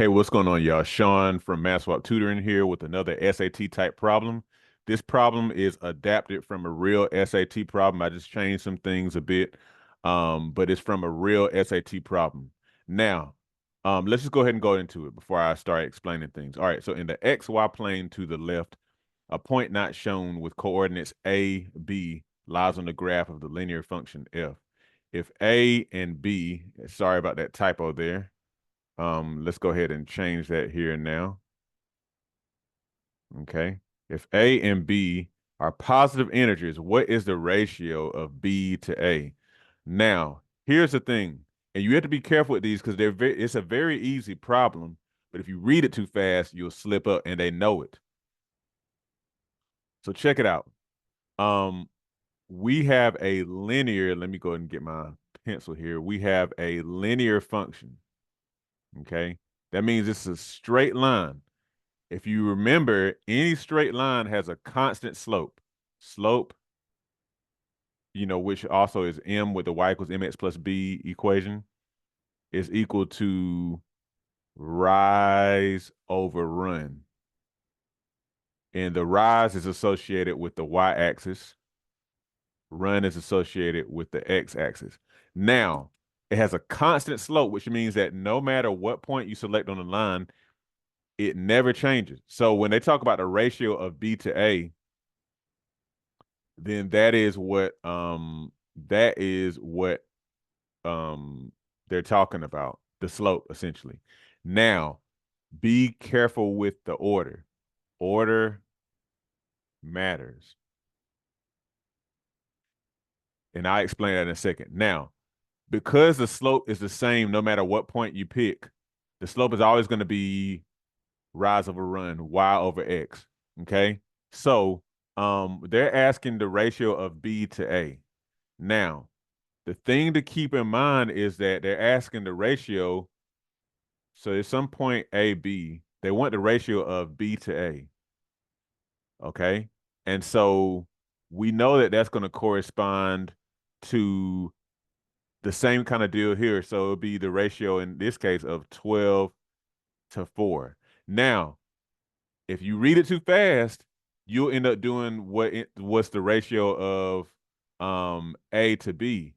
Hey, what's going on, y'all? Sean from MathSwap Tutoring here with another SAT type problem. This problem is adapted from a real SAT problem. I just changed some things a bit, but it's from a real SAT problem. Now, let's just go ahead and go into it before I start explaining things. All right, so in the XY plane to the left, a point not shown with coordinates A, B lies on the graph of the linear function f. If A and B, sorry about that typo there. Let's go ahead and change that here now. Okay. If A and B are positive integers, what is the ratio of B to A? Now, here's the thing, and you have to be careful with these because it's a very easy problem, but if you read it too fast, you'll slip up and they know it. So check it out. Um, we have a linear, let me go ahead and get my pencil here. We have a linear function. Okay. That means it's a straight line. If you remember, any straight line has a constant slope. Slope, which also is m with the y equals mx plus b equation, is equal to rise over run. And the rise is associated with the y-axis. Run is associated with the x-axis. Now, it has a constant slope, which means that no matter what point you select on the line, it never changes. So when they talk about the ratio of b to a, then that is what they're talking about, the slope essentially. Now, be careful with the order. Order matters. And I'll explain that in a second. Now, because the slope is the same no matter what point you pick, the slope is always going to be rise over run, y over x. Okay? So, they're asking the ratio of b to a. Now, the thing to keep in mind is that they're asking the ratio. So at some point A, B, they want the ratio of B to A. Okay. And so we know that that's going to correspond to the same kind of deal here. So it'll be the ratio in this case of 12 to 4. Now, if you read it too fast, you'll end up doing what's the ratio of A to B.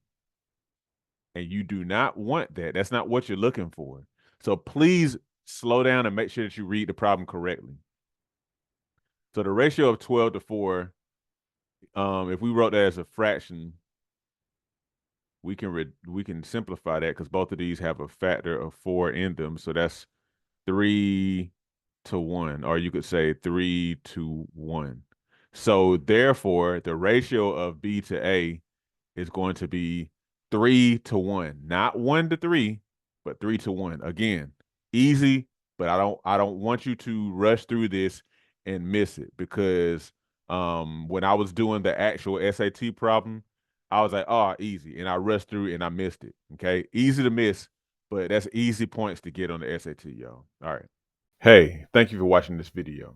And you do not want that. That's not what you're looking for. So please slow down and make sure that you read the problem correctly. So the ratio of 12 to 4, if we wrote that as a fraction, we can simplify that because both of these have a factor of 4 in them. So that's 3 to 1, or you could say 3 to 1. So therefore, the ratio of B to A is going to be 3 to 1, not 1 to 3, but 3 to 1. Again, easy, but I don't want you to rush through this and miss it because when I was doing the actual SAT problem, I was like, oh, easy. And I rushed through and I missed it. Okay. Easy to miss, but that's easy points to get on the SAT, y'all. All right. Hey, thank you for watching this video.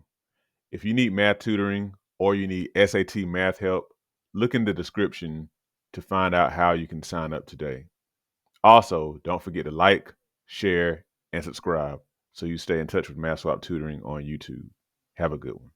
If you need math tutoring or you need SAT math help, look in the description to find out how you can sign up today. Also, don't forget to like, share, and subscribe so you stay in touch with MathSwap Tutoring on YouTube. Have a good one.